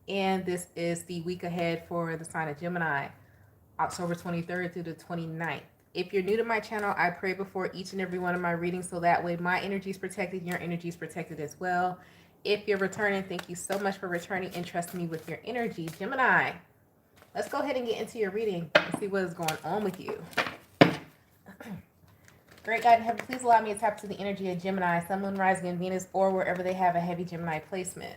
and this is the week ahead for the sign of Gemini, October 23rd through the 29th. If you're new to my channel, I pray before each and every one of my readings so that way my energy is protected, your energy is protected as well. If you're returning, thank you so much for returning and trusting me with your energy. Gemini, let's go ahead and get into your reading and see what is going on with you. Great God in heaven, please allow me to tap to the energy of Gemini, Sun, Moon, Rising, and Venus, or wherever they have a heavy Gemini placement.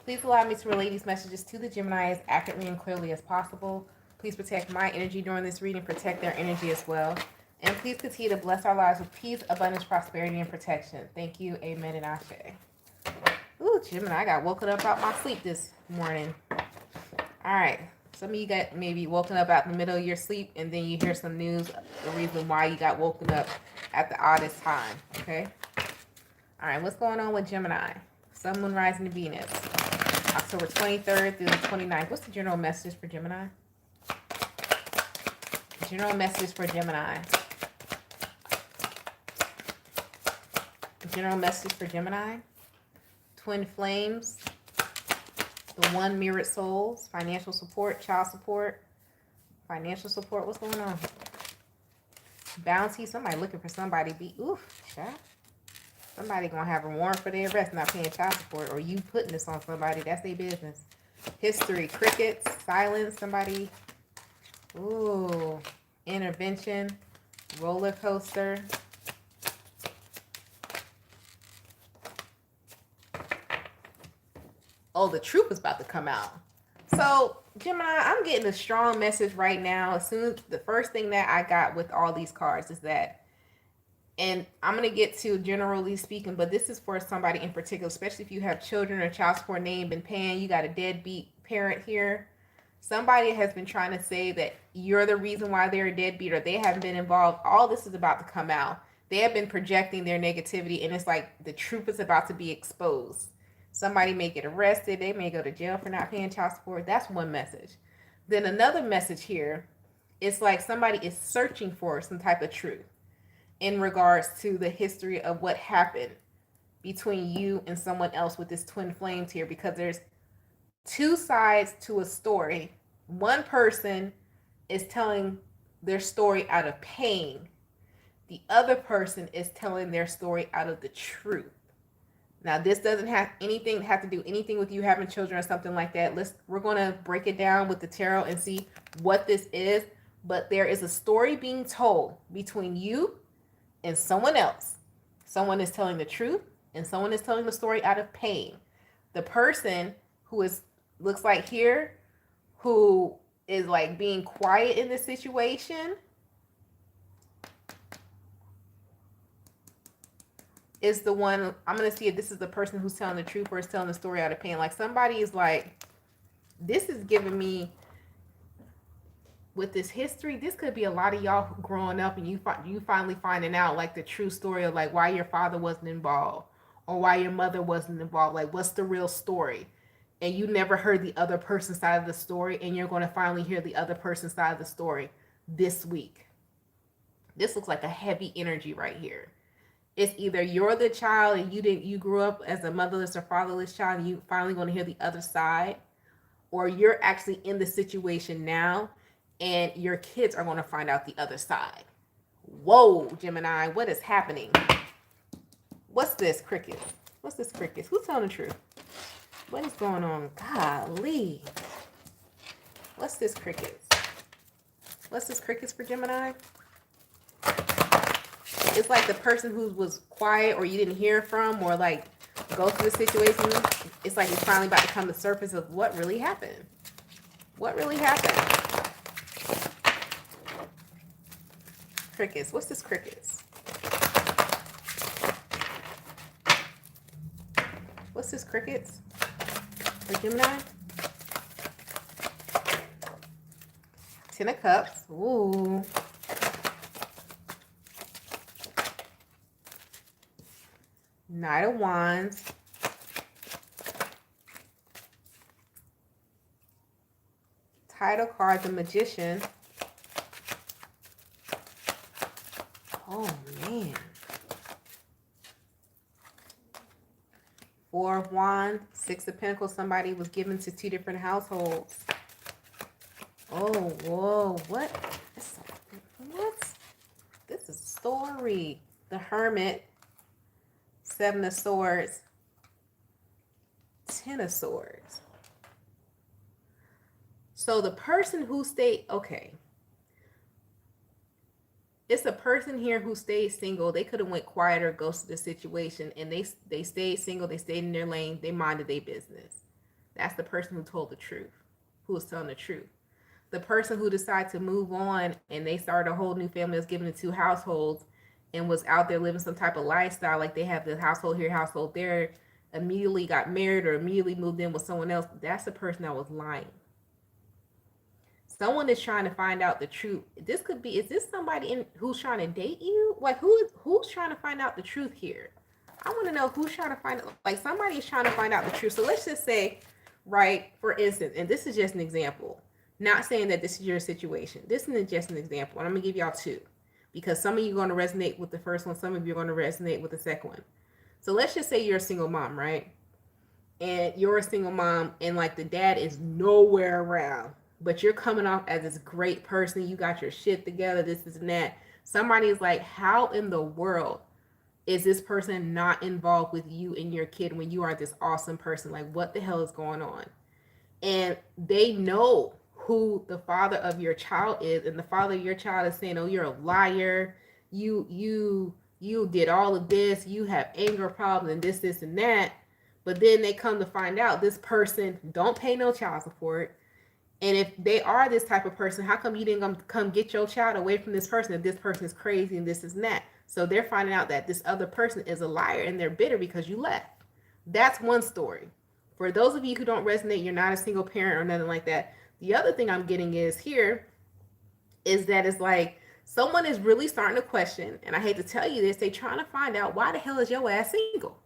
Please allow me to relay these messages to the Gemini as accurately and clearly as possible. Please protect my energy during this reading, protect their energy as well. And please continue to bless our lives with peace, abundance, prosperity, and protection. Thank you, amen, and ashe. Ooh, Gemini, I got woken up out my sleep this morning. All right. Some of you got maybe woken up out in the middle of your sleep, and then you hear some news, the reason why you got woken up at the oddest time, okay? All right, what's going on with Gemini? Sun, Moon, Rising, and Venus. October 23rd through the 29th. What's the general message for Gemini? General message for Gemini. General message for Gemini. Twin flames. The one mirrored souls. Financial support. Child support. Financial support. What's going on? Bounty. Somebody looking for somebody. Oof, child. Somebody gonna have a warrant for their arrest, not paying child support, or you putting this on somebody. That's their business. History. Crickets. Silence. Somebody. Ooh. Intervention. Roller coaster. Oh, the truth is about to come out. So, Gemini, I'm getting a strong message right now. As soon as the first thing that I got with all these cards is that, and I'm going to get to generally speaking, but this is for somebody in particular, especially if you have children or child support name been paying, you got a deadbeat parent here. Somebody has been trying to say that you're the reason why they're a deadbeat or they haven't been involved. All this is about to come out. They have been projecting their negativity, and it's like the truth is about to be exposed. Somebody may get arrested. They may go to jail for not paying child support. That's one message. Then another message here, it's like somebody is searching for some type of truth in regards to the history of what happened between you and someone else with this twin flames here, because there's two sides to a story. One person is telling their story out of pain. The other person is telling their story out of the truth. Now, this doesn't have to do anything with you having children or something like that. We're going to break it down with the tarot and see what this is. But there is a story being told between you and someone else. Someone is telling the truth and someone is telling the story out of pain. The person who looks like here, who is like being quiet in this situation, is the one. I'm going to see if this is the person who's telling the truth or is telling the story out of pain. Like somebody is like, this is giving me, with this history, this could be a lot of y'all growing up and you finally finding out like the true story of like why your father wasn't involved or why your mother wasn't involved. Like what's the real story? And you never heard the other person's side of the story, and you're going to finally hear the other person's side of the story this week. This looks like a heavy energy right here. It's either you're the child and you grew up as a motherless or fatherless child and you finally going to hear the other side, or you're actually in the situation now and your kids are going to find out the other side. Whoa, Gemini, what is happening? What's this, crickets? What's this, crickets? Who's telling the truth? What is going on? Golly. What's this, crickets? What's this, crickets for Gemini? It's like the person who was quiet or you didn't hear from or like go through the situation. It's like it's finally about to come to the surface of what really happened. What really happened? Crickets. What's this, crickets? What's this, crickets? For Gemini? 10 of Cups. Ooh. Knight of Wands. Title card, the Magician. Oh, man. 4 of of Wands, Six of Pentacles. Somebody was given to two different households. Oh, whoa, what? What? This is a story. The Hermit, Seven of Swords, Ten of Swords. So the person who stayed, okay. It's a person here who stayed single. They could have went quieter, ghosted the situation, and they stayed single. They stayed in their lane. They minded their business. That's the person who told the truth, who was telling the truth. The person who decided to move on and they started a whole new family, was given to two households and was out there living some type of lifestyle, like they have the household here, household there, immediately got married or immediately moved in with someone else. That's the person that was lying. Someone is trying to find out the truth. This could be, is this somebody who's trying to date you? Like who's trying to find out the truth here? I want to know who's trying to find, like somebody is trying to find out the truth. So let's just say, right, for instance, and this is just an example, not saying that this is your situation. This is just an example. And I'm going to give y'all two, because some of you are going to resonate with the first one. Some of you are going to resonate with the second one. So let's just say you're a single mom, right? And you're a single mom and like the dad is nowhere around, but you're coming off as this great person. You got your shit together, this and that. Somebody is like, how in the world is this person not involved with you and your kid when you are this awesome person? Like, what the hell is going on? And they know who the father of your child is, and the father of your child is saying, oh, you're a liar. You did all of this. You have anger problems and this and that. But then they come to find out this person don't pay no child support. And if they are this type of person, how come you didn't come get your child away from this person if this person is crazy and this and that? So they're finding out that this other person is a liar and they're bitter because you left. That's one story. For those of you who don't resonate, you're not a single parent or nothing like that. The other thing I'm getting is here is that it's like someone is really starting to question, and I hate to tell you this, they're trying to find out why the hell is your ass single?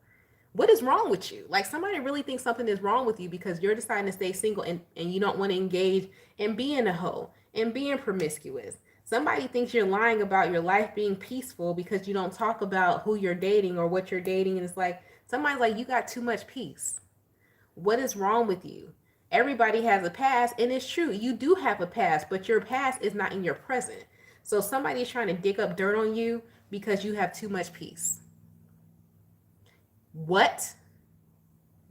What is wrong with you? Like somebody really thinks something is wrong with you because you're deciding to stay single and you don't want to engage in being a hoe and being promiscuous. Somebody thinks you're lying about your life being peaceful because you don't talk about who you're dating or what you're dating. And it's like, somebody's like, you got too much peace. What is wrong with you? Everybody has a past, and it's true. You do have a past, but your past is not in your present. So somebody is trying to dig up dirt on you because you have too much peace. What?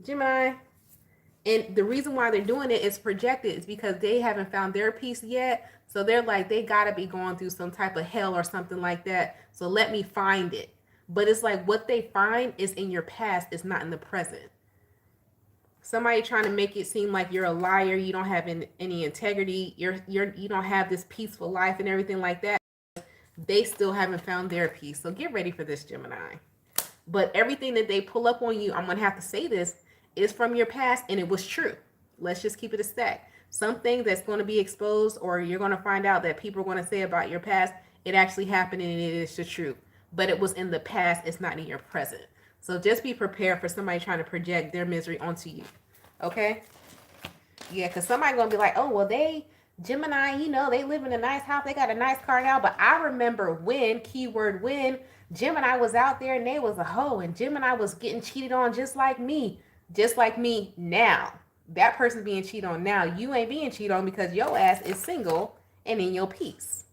Gemini? And the reason why they're doing it is projected is because they haven't found their peace yet. So they're like, they got to be going through some type of hell or something like that. So let me find it. But it's like what they find is in your past. It's not in the present. Somebody trying to make it seem like you're a liar. You don't have any integrity. You don't have this peaceful life and everything like that. They still haven't found their peace. So get ready for this, Gemini. But everything that they pull up on you, I'm going to have to say this, is from your past and it was true. Let's just keep it a stack. Something that's going to be exposed or you're going to find out that people are going to say about your past, it actually happened and it is the truth. But it was in the past. It's not in your present. So just be prepared for somebody trying to project their misery onto you. Okay? Yeah, because somebody's going to be like, oh, well, Gemini, they live in a nice house. They got a nice car now. But I remember when, keyword when, Gemini was out there and they was a hoe. And Gemini was getting cheated on just like me. Just like me now. That person's being cheated on now. You ain't being cheated on because your ass is single and in your peace.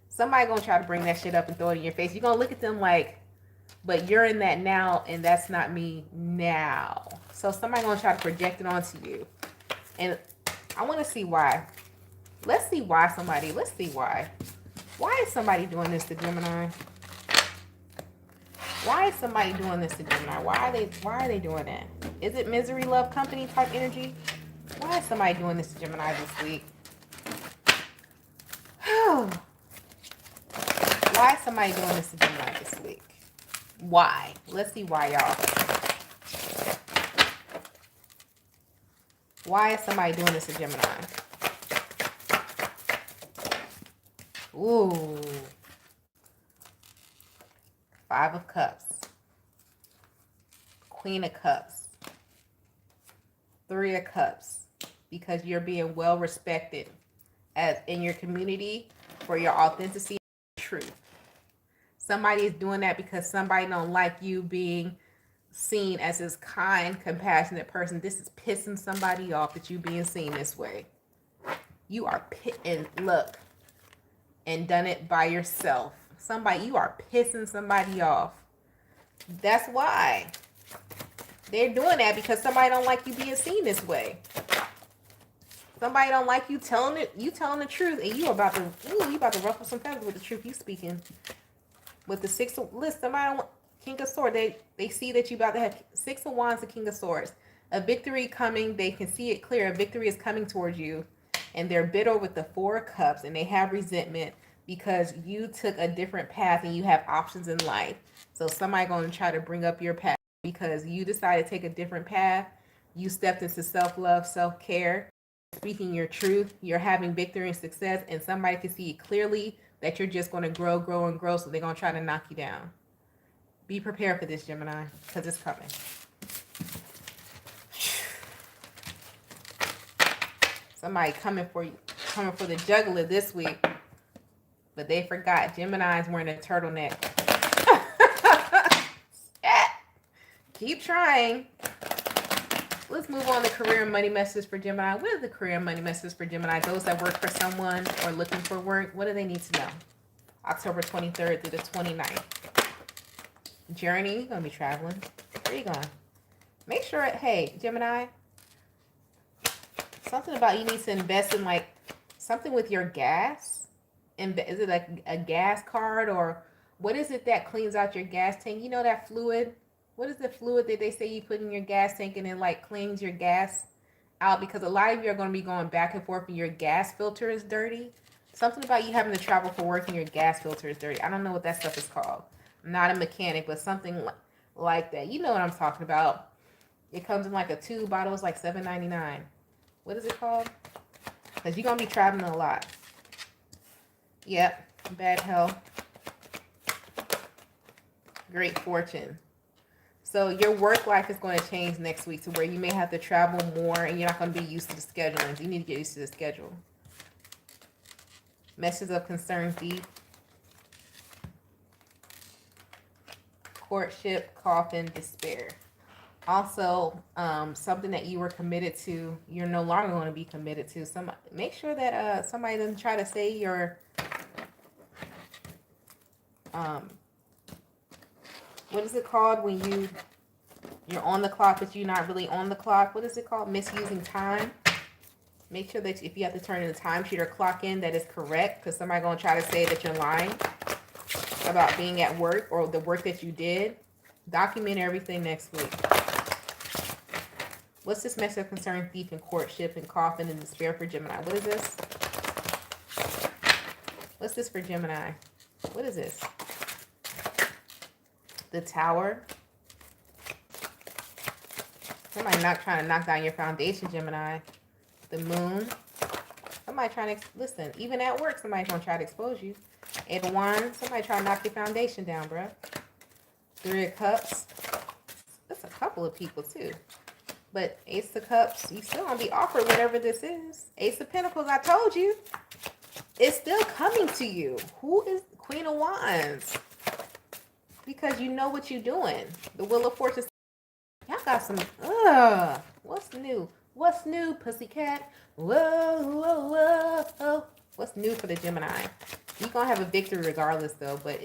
Somebody going to try to bring that shit up and throw it in your face. You're going to look at them like, but you're in that now and that's not me now. So somebody going to try to project it onto you. And I want to see why. Let's see why. Why is somebody doing this to Gemini? Why is somebody doing this to Gemini? Why are they doing that? Is it misery, love, company type energy? Why is somebody doing this to Gemini this week? Why is somebody doing this to Gemini this week? Why? Let's see why, y'all. Why is somebody doing this to Gemini? Ooh. 5 of Cups. Queen of Cups. 3 of Cups. Because you're being well respected as in your community for your authenticity and truth. Somebody is doing that because somebody don't like you being seen as this kind, compassionate person. This is pissing somebody off that you being seen this way. You are and look, and done it by yourself. You are pissing somebody off. That's why they're doing that, because somebody don't like you being seen this way. Somebody don't like you telling the truth, and you about to ruffle some feathers with the truth you speaking. With the Six of, listen, somebody don't, King of Swords, they see that you about to have Six of Wands, the King of Swords. A victory coming, they can see it clear. A victory is coming towards you, and they're bitter with the Four of Cups, and they have resentment because you took a different path and you have options in life. So somebody going to try to bring up your path because you decided to take a different path. You stepped into self-love, self-care, speaking your truth. You're having victory and success, and somebody can see clearly that you're just going to grow, grow, and grow. So they're going to try to knock you down. Be prepared for this, Gemini, because it's coming. Somebody coming for the juggler this week, but they forgot Gemini's wearing a turtleneck. Keep trying. Let's move on to career and money messages for Gemini. What is the career and money messages for Gemini? Those that work for someone or looking for work, what do they need to know? October 23rd through the 29th. Journey, you're going to be traveling. Where are you going? Make sure, hey, Gemini, something about you need to invest in like something with your gas. And is it like a gas card, or what is it that cleans out your gas tank? You know that fluid? What is the fluid that they say you put in your gas tank and it like cleans your gas out? Because a lot of you are going to be going back and forth and your gas filter is dirty. Something about you having to travel for work and your gas filter is dirty. I don't know what that stuff is called. I'm not a mechanic, but something like that. You know what I'm talking about. It comes in like a tube bottle. It's like $7.99. What is it called? Because you're going to be traveling a lot. Yep. Bad health. Great fortune. So your work life is going to change next week to where you may have to travel more and you're not going to be used to the scheduling. You need to get used to the schedule. Messages of concern, thief. Courtship, coffin, despair. Also, something that you were committed to, you're no longer going to be committed to. Make sure that somebody doesn't try to say you're what is it called when you're on the clock but you're not really on the clock? What is it called? Misusing time. Make sure that if you have to turn in a timesheet or clock in, that is correct, because somebody's going to try to say that you're lying about being at work or the work that you did. Document everything next week. What's this message of concern, thief, and courtship, and coffin, and despair for Gemini? What is this? What's this for Gemini? What is this? The Tower. Somebody not trying to knock down your foundation, Gemini. The Moon. Somebody trying to, listen, even at work, somebody's going to try to expose you. Eight of Wands. Somebody trying to knock your foundation down, bro. Three of Cups. That's a couple of people, too. But Ace of Cups, you still going to be offered whatever this is. Ace of Pentacles, I told you. It's still coming to you. Who is Queen of Wands? Because you know what you're doing. The Wheel of Fortune. Y'all got some, what's new? What's new, pussycat? Whoa, whoa, whoa, whoa. What's new for the Gemini? You're going to have a victory regardless, though. But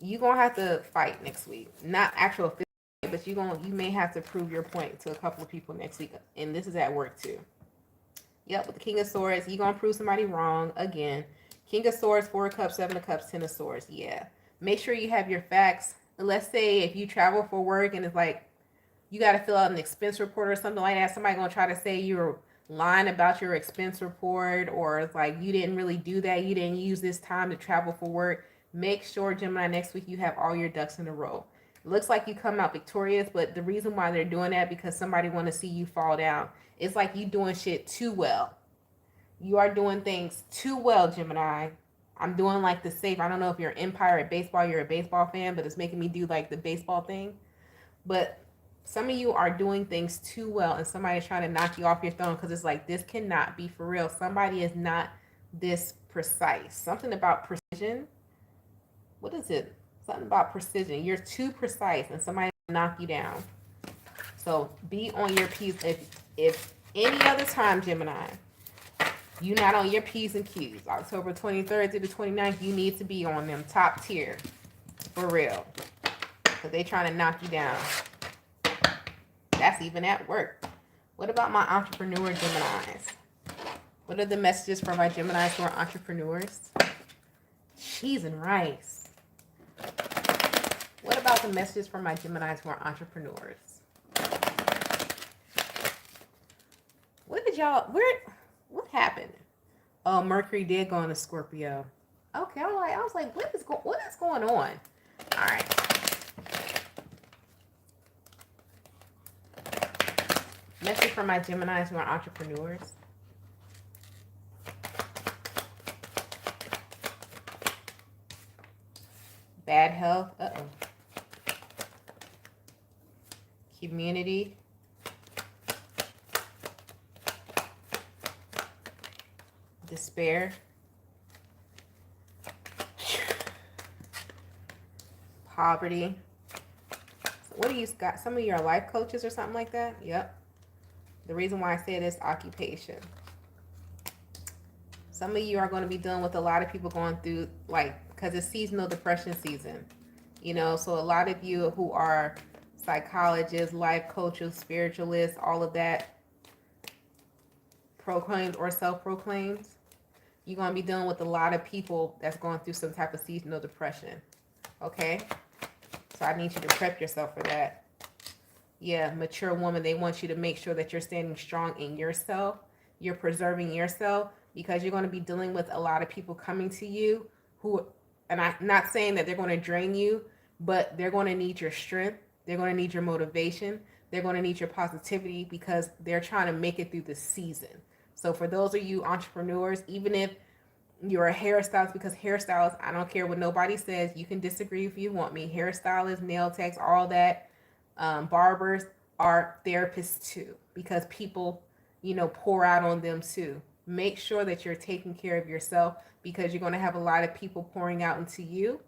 you're going to have to fight next week. Not actual physical, but you may have to prove your point to a couple of people next week. And this is at work, too. Yep, with the King of Swords, you're going to prove somebody wrong again. King of Swords, Four of Cups, Seven of Cups, Ten of Swords. Yeah. Make sure you have your facts. Let's say if you travel for work and it's like you got to fill out an expense report or something like that, somebody going to try to say you're lying about your expense report, or it's like you didn't really do that. You didn't use this time to travel for work. Make sure, Gemini, next week you have all your ducks in a row. It looks like you come out victorious, but the reason why they're doing that because somebody want to see you fall down. It's like you doing shit too well. You are doing things too well, Gemini. I'm doing like the safe. I don't know if you're an Empire at baseball, you're a baseball fan, but it's making me do like the baseball thing. But some of you are doing things too well, and somebody's trying to knock you off your throne because it's like, this cannot be for real. Somebody is not this precise. Something about precision. What is it? Something about precision. You're too precise, and somebody knock you down. So be on your P's. If any other time, Gemini, you're not on your P's and Q's, October 23rd to the 29th, you need to be on them top tier. For real. Because they trying to knock you down. That's even at work. What about my entrepreneur Geminis? What are the messages for my Geminis who are entrepreneurs? Cheese and rice. What about the messages for my Geminis who are entrepreneurs? What happened? Oh, Mercury did go into Scorpio. Okay, I was like, what is going on? All right. Message for my Geminis who are entrepreneurs. Bad health. Community. Despair. Poverty. What do you got? Some of you are life coaches or something like that? Yep. The reason why I say this, occupation. Some of you are going to be dealing with a lot of people going through, because it's seasonal depression season. So a lot of you who are psychologists, life coaches, spiritualists, all of that, proclaimed or self-proclaimed, you're going to be dealing with a lot of people that's going through some type of seasonal depression. Okay? So I need you to prep yourself for that. Yeah, mature woman, they want you to make sure that you're standing strong in yourself. You're preserving yourself, because you're going to be dealing with a lot of people coming to you who, and I'm not saying that they're going to drain you, but they're going to need your strength. They're going to need your motivation. They're going to need your positivity, because they're trying to make it through the season. So for those of you entrepreneurs, even if you're a hairstylist, because hairstylists, I don't care what nobody says, you can disagree if you want me. Hairstylists, nail techs, all that, barbers are therapists too, because people, pour out on them too. Make sure that you're taking care of yourself, because you're going to have a lot of people pouring out into you,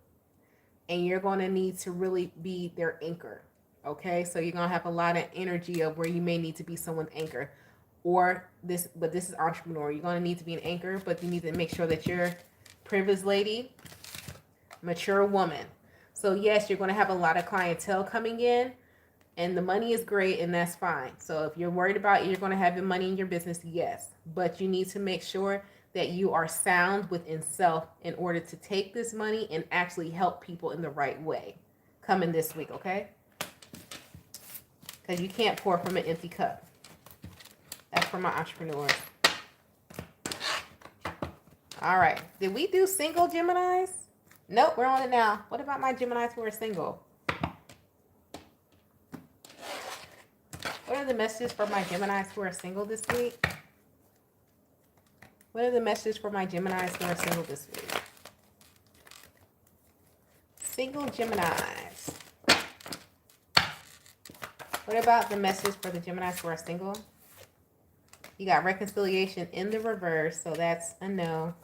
and you're going to need to really be their anchor. Okay, so you're going to have a lot of energy of where you may need to be someone's anchor. This is entrepreneur. You're going to need to be an anchor, but you need to make sure that you're privileged lady, mature woman. So yes, you're going to have a lot of clientele coming in, and the money is great, and that's fine. So if you're worried about you're going to have your money in your business, yes, but you need to make sure that you are sound within self in order to take this money and actually help people in the right way coming this week, okay? Because you can't pour from an empty cup. That's for my entrepreneurs. All right. Did we do single Geminis? Nope, we're on it now. What about my Geminis who are single? What are the messages for my Geminis who are single this week? What are the messages for my Geminis who are single this week? Single Geminis. What about the message for the Geminis who are single? You got reconciliation in the reverse, so that's a no.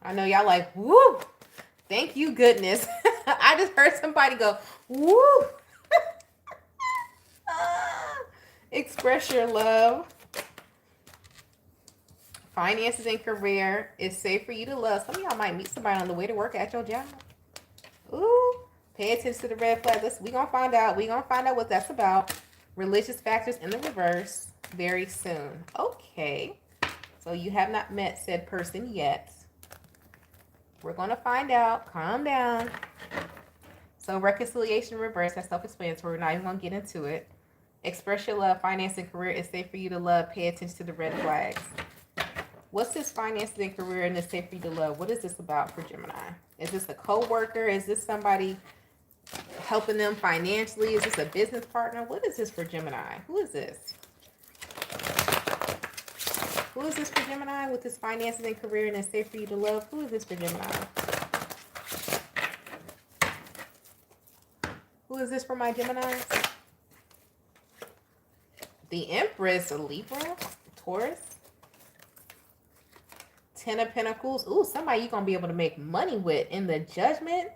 I know y'all like, woo! Thank you, goodness. I just heard somebody go, woo! Express your love. Finances and career. It's safe for you to love. Some of y'all might meet somebody on the way to work at your job. Ooh, pay attention to the red flag. We're going to find out. We're going to find out what that's about. Religious factors in the reverse very soon. Okay. So you have not met said person yet. We're going to find out. Calm down. So reconciliation reverse. That's self-explanatory. We're not even going to get into it. Express your love. Finance and career. It's safe for you to love. Pay attention to the red flags. What's this finances and career and it's safe for you to love? What is this about for Gemini? Is this a co-worker? Is this somebody helping them financially? Is this a business partner? What is this for Gemini? Who is this? Who is this for Gemini with this finances and career and it's safe for you to love? Who is this for Gemini? Who is this for my Geminis? The Empress, a Libra, Taurus. 10 of Pentacles. Ooh, somebody you're going to be able to make money with in the Judgment.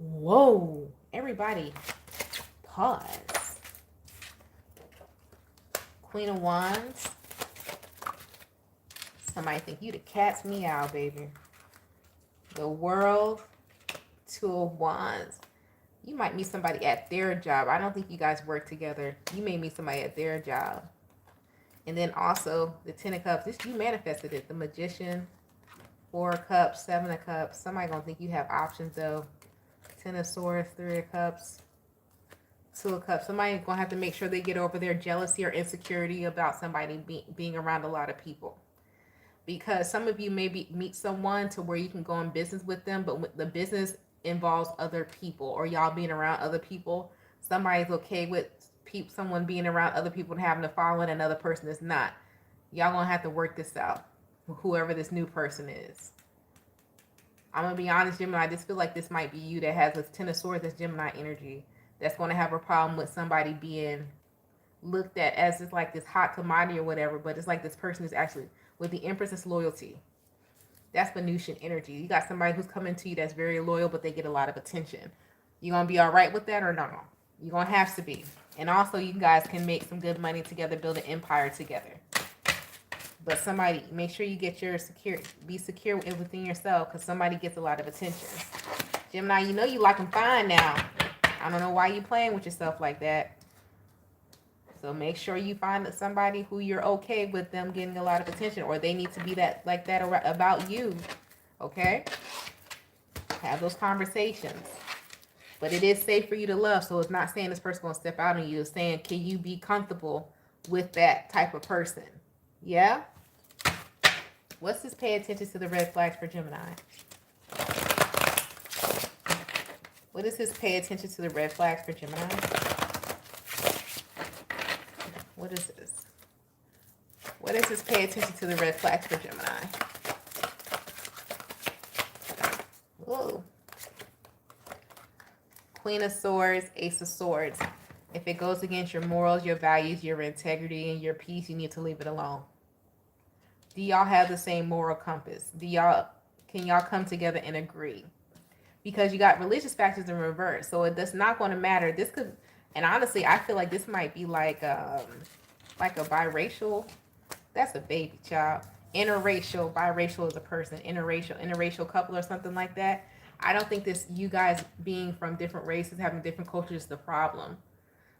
Whoa. Everybody, pause. Queen of Wands. Somebody think you the cat's meow, baby. The World. Two of Wands. You might meet somebody at their job. I don't think you guys work together. You may meet somebody at their job. And then also the Ten of Cups. This, you manifested it. The Magician. 4 of Cups. 7 of Cups. Somebody gonna think you have options though. 10 of Swords. 3 of Cups. 2 of Cups. Somebody gonna have to make sure they get over their jealousy or insecurity about somebody being around a lot of people. Because some of you maybe meet someone to where you can go in business with them, but the business involves other people, or y'all being around other people. Somebody's okay with someone being around other people and having to follow, and another person is not. Y'all gonna have to work this out, whoever this new person is. I'm gonna be honest, Gemini, I just feel like this might be you that has a 10 of Swords, that's Gemini energy, that's gonna have a problem with somebody being looked at as just like this hot commodity or whatever, but it's like this person is actually, with the Empress's loyalty. That's Venusian energy. You got somebody who's coming to you that's very loyal, but they get a lot of attention. You gonna be all right with that or no? You're gonna have to be. And also, you guys can make some good money together, build an empire together. But somebody, make sure you get your be secure within yourself, because somebody gets a lot of attention. Gemini, you know you like them fine now. I don't know why you playing with yourself like that. So make sure you find somebody who you're okay with them getting a lot of attention, or they need to be that like that about you. Okay? Have those conversations. But it is safe for you to love, so it's not saying this person gonna step out on you. It's saying, can you be comfortable with that type of person? Yeah? What's this? Pay attention to the red flags for Gemini. What is this? Pay attention to the red flags for Gemini. What is this? What is this? Pay attention to the red flags for Gemini. Whoa. Queen of Swords, Ace of Swords. If it goes against your morals, your values, your integrity, and your peace, you need to leave it alone. Do y'all have the same moral compass? Can y'all come together and agree? Because you got religious factors in reverse, so it's not going to matter. This could, and honestly, I feel like this might be like a biracial. That's a baby child. Interracial, biracial is a person. Interracial couple or something like that. I don't think this, you guys being from different races, having different cultures, is the problem.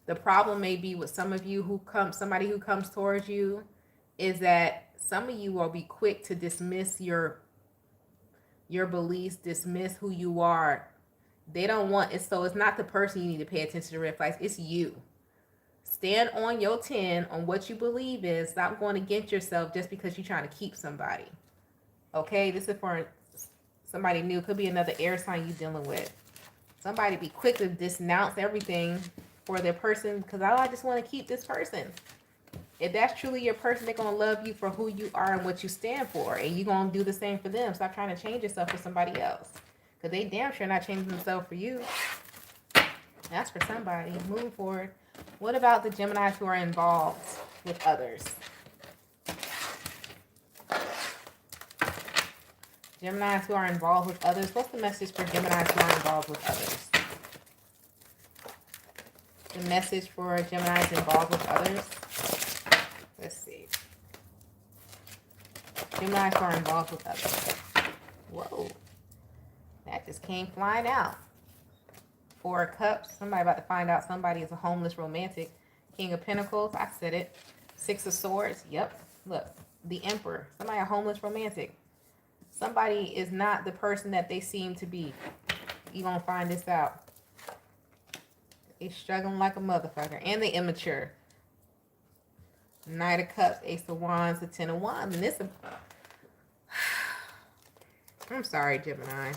The problem may be with some of you somebody who comes towards you, is that some of you will be quick to dismiss your beliefs, dismiss who you are. They don't want it, so it's not the person you need to pay attention to red flags, it's you. Stand on your 10 on what you believe is. Stop going against yourself just because you're trying to keep somebody. Okay, this is for somebody new. Could be another air sign you're dealing with. Somebody be quick to denounce everything for their person because I just want to keep this person. If that's truly your person, they're going to love you for who you are and what you stand for. And you're going to do the same for them. Stop trying to change yourself for somebody else. Because they damn sure not changing themselves for you. That's for somebody. Moving forward. What about the Geminis who are involved with others? Geminis who are involved with others. What's the message for Geminis who are involved with others? The message for Geminis involved with others. Let's see. Geminis who are involved with others. Whoa. That just came flying out. 4 of Cups. Somebody about to find out somebody is a homeless romantic. King of Pentacles. I said it. 6 of Swords. Yep. Look. The Emperor. Somebody a homeless romantic. Somebody is not the person that they seem to be. You're going to find this out. They're struggling like a motherfucker. And they immature. Knight of Cups. Ace of Wands. The 10 of Wands. And this is... I'm sorry, Gemini.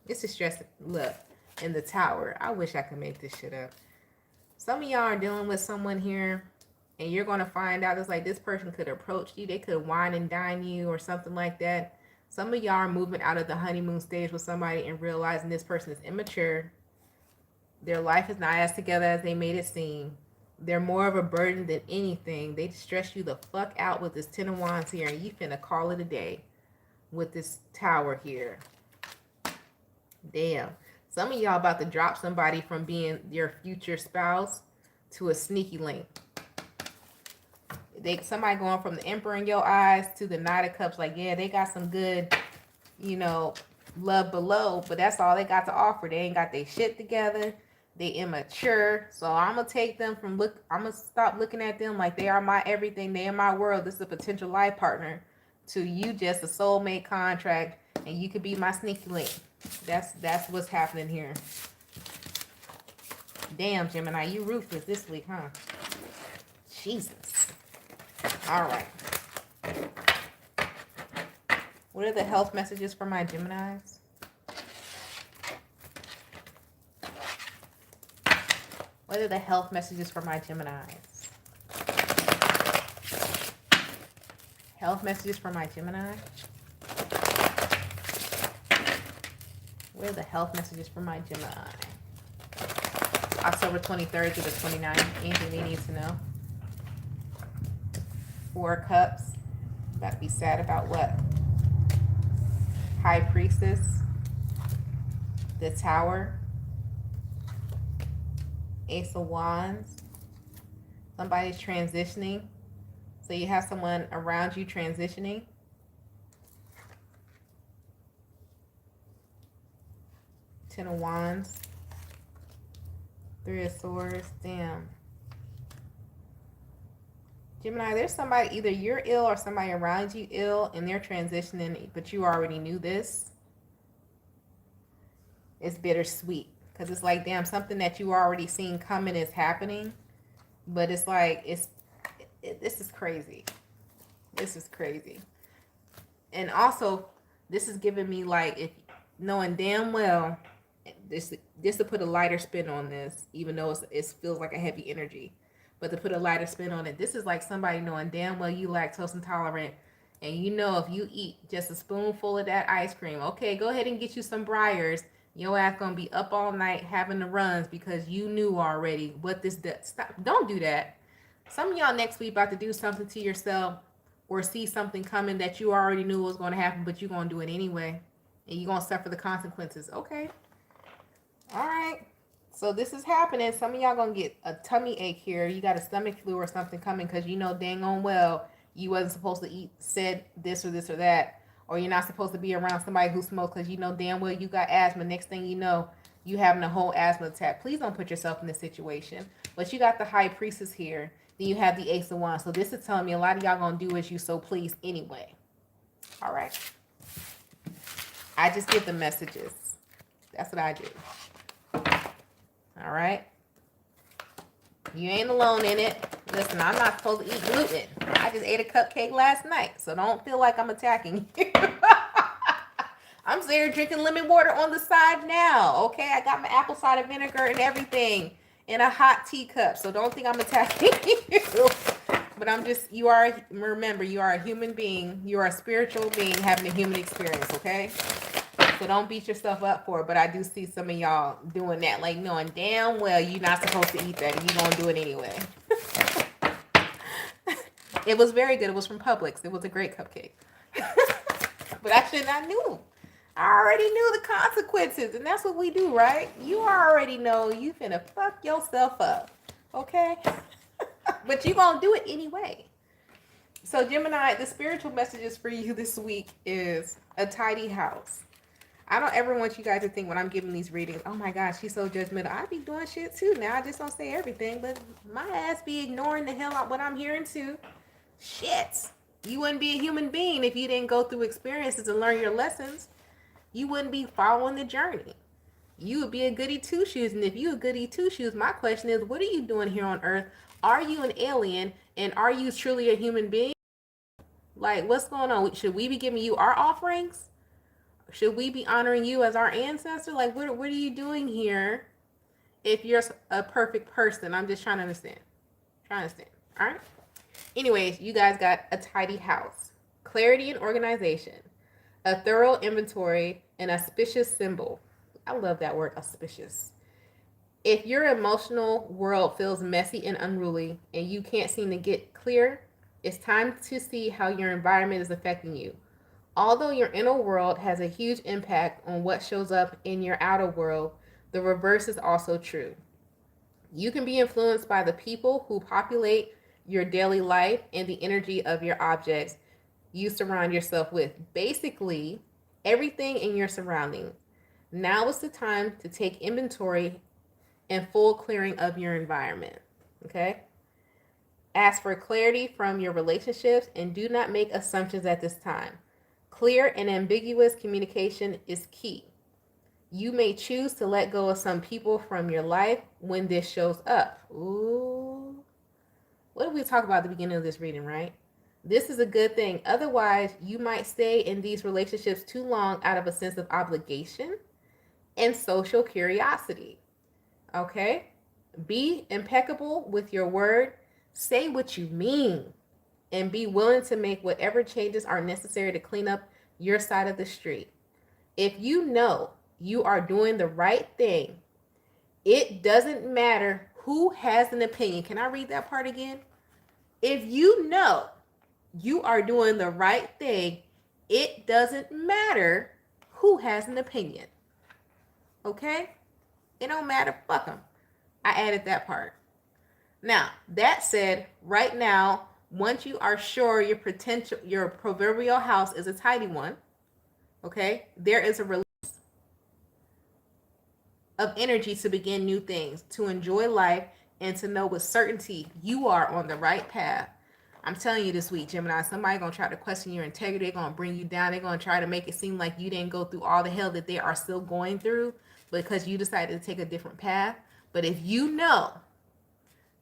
This is stressing. Look. In the Tower. I wish I could make this shit up. Some of y'all are dealing with someone here, and you're going to find out it's like this person could approach you. They could wine and dine you or something like that. Some of y'all are moving out of the honeymoon stage with somebody and realizing this person is immature. Their life is not as together as they made it seem. They're more of a burden than anything. They stress you the fuck out with this 10 of Wands here, and you finna call it a day with this Tower here. Damn. Some of y'all about to drop somebody from being your future spouse to a sneaky link. Somebody going from the Emperor in your eyes to the Knight of Cups. Like, yeah, they got some good, love below, but that's all they got to offer. They ain't got their shit together. They immature. So I'm gonna take them I'm gonna stop looking at them like they are my everything. They are my world. This is a potential life partner. To you, just a soulmate contract, and you could be my sneaky link. That's what's happening here. Damn, Gemini, you ruthless this week, huh? Jesus. All right. What are the health messages for my Geminis? What are the health messages for my Geminis? Health messages for my Gemini. What are the health messages for my Gemini? October 23rd through the 29th. Anything they need to know? 4 Cups. About to be sad about what? High Priestess. The Tower. Ace of Wands. Somebody's transitioning. So you have someone around you transitioning. Ten of Wands. 3 of Swords. Damn. Gemini, there's somebody, either you're ill or somebody around you ill, and they're transitioning, but you already knew this. It's bittersweet. Because it's like, damn, something that you already seen coming is happening. But it's like, this is crazy. This is crazy. And also, this is giving me like, if knowing damn well, this to put a lighter spin on this, even though it feels like a heavy energy. But to put a lighter spin on it, this is like somebody knowing damn well you lactose intolerant. And you know if you eat just a spoonful of that ice cream, okay, go ahead and get you some Briars. Your ass gonna be up all night having the runs because you knew already what this does. Stop. Don't do that. Some of y'all next week about to do something to yourself or see something coming that you already knew was going to happen, but you're going to do it anyway. And you're going to suffer the consequences. Okay. All right. So this is happening. Some of y'all going to get a tummy ache here. You got a stomach flu or something coming because you know dang on well you wasn't supposed to eat said this or that. Or you're not supposed to be around somebody who smokes because you know damn well you got asthma. Next thing you know, you having a whole asthma attack. Please don't put yourself in this situation. But you got the High Priestess here. Then you have the Ace of Wands. So this is telling me a lot of y'all going to do as you so please anyway. All right. I just give the messages. That's what I do. All right. You ain't alone in it. Listen, I'm not supposed to eat gluten. I just ate a cupcake last night. So don't feel like I'm attacking you. I'm sitting here drinking lemon water on the side now. Okay. I got my apple cider vinegar and everything in a hot teacup. So don't think I'm attacking you. But I'm just, remember, you are a human being. You are a spiritual being having a human experience. Okay. So don't beat yourself up for it. But I do see some of y'all doing that. Like knowing damn well you're not supposed to eat that and you're going to do it anyway. It was very good. It was from Publix. It was a great cupcake. But I knew. I already knew the consequences. And that's what we do, right? You already know you finna fuck yourself up. Okay? But you going to do it anyway. So Gemini, the spiritual messages for you this week is a tidy house. I don't ever want you guys to think when I'm giving these readings, oh my gosh, she's so judgmental. I be doing shit too now. I just don't say everything, but my ass be ignoring the hell out what I'm hearing too. Shit. You wouldn't be a human being if you didn't go through experiences and learn your lessons. You wouldn't be following the journey. You would be a goody two-shoes. And if you a goody two-shoes, my question is, what are you doing here on Earth? Are you an alien? And are you truly a human being? Like, what's going on? Should we be giving you our offerings? Should we be honoring you as our ancestor? Like, what are you doing here if you're a perfect person? I'm just trying to understand. All right? Anyways, you guys got a tidy house, clarity and organization, a thorough inventory, an auspicious symbol. I love that word, auspicious. If your emotional world feels messy and unruly and you can't seem to get clear, it's time to see how your environment is affecting you. Although your inner world has a huge impact on what shows up in your outer world, The reverse is also true. You can be influenced by the people who populate your daily life and the energy of your objects you surround yourself with. Basically, everything in your surroundings. Now is the time to take inventory and full clearing of your environment. Okay? Ask for clarity from your relationships and do not make assumptions at this time. Clear and ambiguous communication is key. You may choose to let go of some people from your life when this shows up. Ooh. What did we talk about at the beginning of this reading, right? This is a good thing. Otherwise, you might stay in these relationships too long out of a sense of obligation and social curiosity. Okay? Be impeccable with your word. Say what you mean. And be willing to make whatever changes are necessary to clean up your side of the street. If you know you are doing the right thing, it doesn't matter who has an opinion. Can I read that part again? If you know you are doing the right thing, it doesn't matter who has an opinion. Okay? It don't matter. Fuck them. I added that part. Now, that said, right now, once you are sure your proverbial house is a tidy one, okay, there is a release of energy to begin new things, to enjoy life, and to know with certainty you are on the right path. I'm telling you this week, Gemini, somebody going to try to question your integrity. They're going to bring you down. They're going to try to make it seem like you didn't go through all the hell that they are still going through because you decided to take a different path. But if you know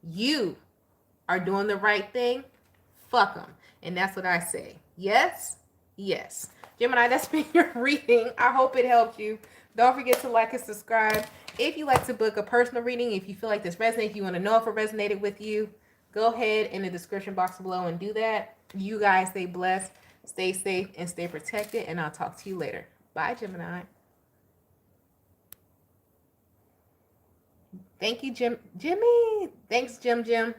you are doing the right thing, fuck them. And that's what I say. Yes? Yes. Gemini, that's been your reading. I hope it helped you. Don't forget to like and subscribe. If you like to book a personal reading, if you feel like this resonates, you want to know if it resonated with you, go ahead in the description box below and do that. You guys stay blessed, stay safe, and stay protected. And I'll talk to you later. Bye, Gemini. Thank you, Jimmy. Thanks, Jim.